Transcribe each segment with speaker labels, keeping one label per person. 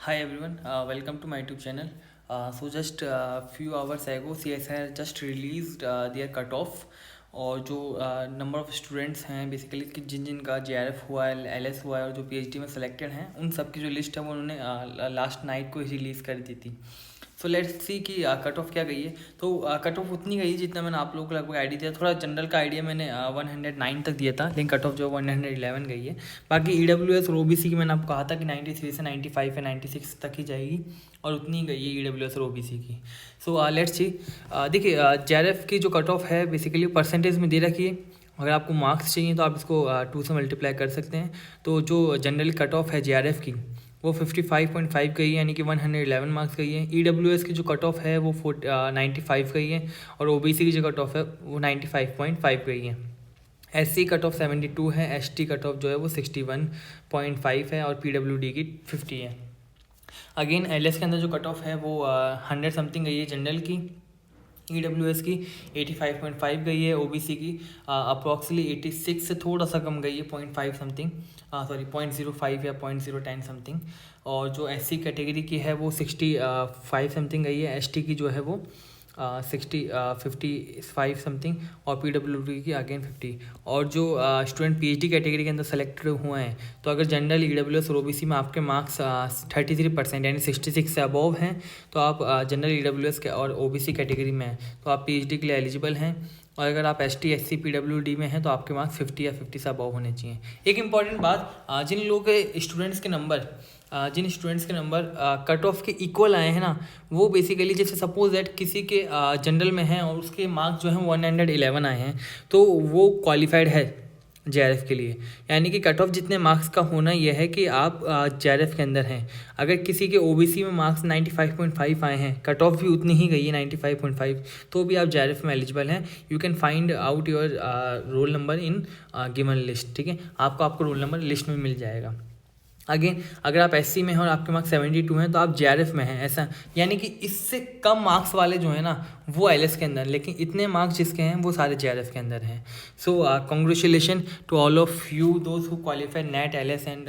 Speaker 1: Hi everyone, welcome to my YouTube channel. So just few hours ago, CSIR just released their cutoff और जो number of students हैं basically कि जिन जिन का JRF हुआ है, LS हुआ है और जो PhD में सेलेक्टेड हैं उन सब की जो लिस्ट है वो उन्होंने लास्ट नाइट को रिलीज़ कर दी थी। सो लेट्स सी कि कट ऑफ क्या गई है। तो कट ऑफ उतनी गई जितना मैंने आप लोगों को लगभग आइडिया दिया। थोड़ा जनरल का आइडिया मैंने 109 तक दिया था, लेकिन कट ऑफ जो 111 गई है। बाकी EWS और OBC की मैंने आपको कहा था कि 93 से 95 या 96 तक ही जाएगी और उतनी ही गई है EWS और OBC की। So let's see. देखिए JRF की जो कट ऑफ है बेसिकली परसेंटेज में दे रखी है। अगर आपको मार्क्स चाहिए तो आप इसको 2 से मल्टीप्लाई कर सकते हैं। तो जो जनरल कट ऑफ है JRF की वो 55.5 गई है, यानी कि 111 मार्क्स गई है। EWS की जो कट ऑफ है वो 95 गई है और OBC की जो कट ऑफ है वो 95.5 गई है। SC कट ऑफ 72 है, ST कट ऑफ जो है वो 61.5 है और PWD की 50 है। अगेन LS के अंदर जो कट ऑफ है वो 100 समथिंग गई है जनरल की। EWS की 85.5 गई है। OBC की अप्रॉक्सीमेटली 86 से थोड़ा सा कम गई है, 0.5 समथिंग, सॉरी 0.05 या 0.010 समथिंग। और जो SC कैटेगरी की है वो 65 समथिंग गई है। ST की जो है वो 55 समथिंग और PWD की अगेन 50। और जो स्टूडेंट PhD कैटेगरी के अंदर सेलेक्टेड हुए हैं, तो अगर जनरल EWS और OBC में आपके मार्क्स 33% यानी 66 से अबव हैं तो आप जनरल EWS के और OBC कैटेगरी में हैं तो आप PhD के लिए एलिजिबल हैं। और अगर आप ST SC PWD में हैं तो आपके मार्क्स 50 या 50 से अबव होने चाहिए। एक इम्पॉर्टेंट बात, जिन लोगों के स्टूडेंट्स के नंबर कट ऑफ के इक्वल आए हैं ना, वो बेसिकली जैसे सपोज दैट किसी के जनरल में हैं और उसके मार्क्स जो हैं 111 आए हैं तो वो क्वालिफाइड है JRF के लिए। यानी कि कट ऑफ जितने मार्क्स का होना यह है कि आप JRF के अंदर हैं। अगर किसी के OBC में मार्क्स 95.5 आए हैं, कट ऑफ भी उतनी ही गई है 95.5, तो भी आप JRF में एलिजिबल हैं। You can find out your roll number in given list. ठीक है, आपको रोल नंबर लिस्ट में मिल जाएगा। अगेन अगर आप SC में हैं और आपके मार्क्स 72 हैं तो आप JRF में हैं, ऐसा यानी कि इससे कम मार्क्स वाले जो हैं ना वो LS के अंदर, लेकिन इतने मार्क्स जिसके हैं वो सारे JRF के अंदर हैं। So congratulation to all of you those who qualify NET LS and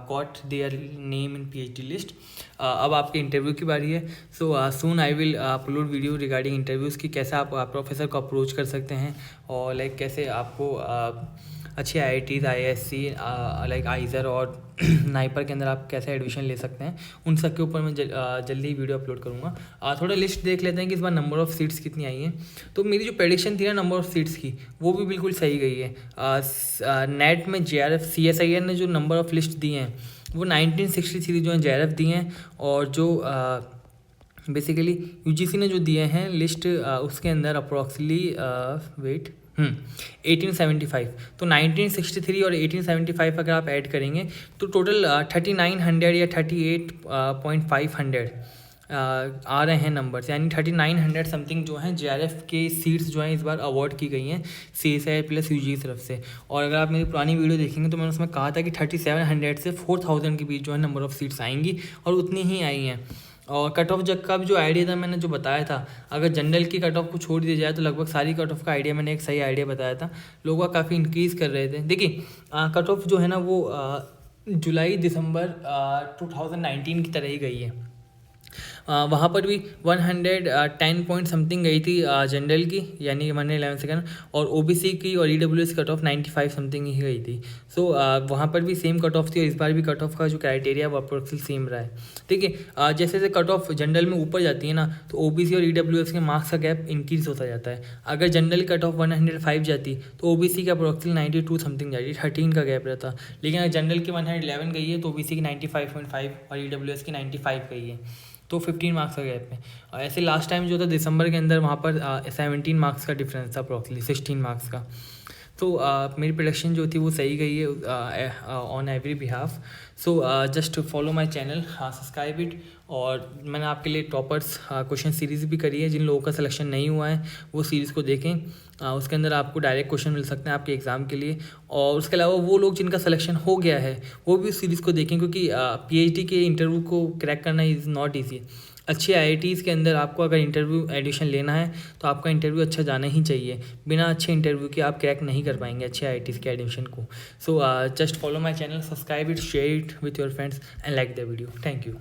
Speaker 1: got their name in PhD list. अब आपके इंटरव्यू की बारी है। So soon I will upload video regarding interviews की कैसे आप प्रोफेसर को अप्रोच कर सकते हैं और लाइक कैसे आपको अच्छे IITs IISc लाइक आइजर और नाइपर के अंदर आप कैसे एडमिशन ले सकते हैं, उन सब के ऊपर मैं जल्दी ही वीडियो अपलोड करूँगा। थोड़ा लिस्ट देख लेते हैं कि इस बार नंबर ऑफ़ सीट्स कितनी आई हैं। तो मेरी जो प्रेडिक्शन थी ना नंबर ऑफ़ सीट्स की, वो भी बिल्कुल सही गई है। नेट में JRF CSIR ने जो नंबर ऑफ़ लिस्ट दी हैं वो 1963 जो हैं JRF दी हैं और जो बेसिकली UGC ने जो दिए हैं लिस्ट उसके अंदर अप्रॉक्सीमेटली 1875। तो 1963 और 1875 अगर आप ऐड करेंगे तो टोटल 3900 या 38.500 आ रहे हैं नंबर्स, यानी 3900 समथिंग जो हैं JRF के सीट्स जो हैं इस बार अवार्ड की गई हैं CSIR प्लस UG की तरफ से। और अगर आप मेरी पुरानी वीडियो देखेंगे तो मैंने उसमें कहा था कि 3700 से 4000 के बीच जो है नंबर ऑफ़ सीट्स आएंगी और उतनी ही आई हैं। और कट ऑफ जग का भी जो आइडिया था मैंने जो बताया था, अगर जनरल की कट ऑफ को छोड़ दिया जाए तो लगभग सारी कट ऑफ का आइडिया मैंने एक सही आइडिया बताया था। लोग काफ़ी इंक्रीज़ कर रहे थे। देखिए कट ऑफ जो है ना वो जुलाई दिसंबर 2019 की तरह ही गई है। वहाँ पर भी 110 पॉइंट समथिंग गई थी जनरल की, यानी 111 सेकेंड, और OBC की और EWS कट ऑफ 95 समथिंग ही गई थी। सो वहाँ पर भी सेम कट ऑफ थी और इस बार भी कट ऑफ का जो क्राइटेरिया वो अप्रोक्सीमेटली सेम रहा है। ठीक है, जैसे जैसे कट ऑफ जनरल में ऊपर जाती है ना तो OBC और EWS के मार्क्स का गैप इंक्रीज होता जाता है। अगर जनरल कट ऑफ 105 जाती तो OBC का अप्रोक्सीमेटली 92 समथिंग जाती, 13 का गैप रहता। लेकिन अगर जनरल की 111 गई है तो OBC की 95.5 और EWS की 95 गई है, तो 15 मार्क्स का गैप है। और ऐसे लास्ट टाइम जो था दिसंबर के अंदर वहाँ पर 17 मार्क्स का डिफरेंस था, अप्रॉक्सीमेटली 16 मार्क्स का। तो मेरी प्रोडक्शन जो थी वो सही गई है on every behalf. So just follow my channel, subscribe it. और मैंने आपके लिए टॉपर्स क्वेश्चन सीरीज़ भी करी है, जिन लोगों का सिलेक्शन नहीं हुआ है वो सीरीज़ को देखें। उसके अंदर आपको डायरेक्ट क्वेश्चन मिल सकते हैं आपके एग्ज़ाम के लिए। और उसके अलावा वो लोग जिनका सिलेक्शन हो गया है वो भी उस सीरीज़ को देखें, क्योंकि PhD के इंटरव्यू को क्रैक करना इज़ नॉट ईजी। अच्छे IITs के अंदर आपको अगर इंटरव्यू एडिशन लेना है तो आपका इंटरव्यू अच्छा जाना ही चाहिए। बिना अच्छे इंटरव्यू के आप क्रैक नहीं कर पाएंगे अच्छे IITs के एडमिशन को। So just follow my channel, subscribe it, share it with your friends and like the video. Thank you.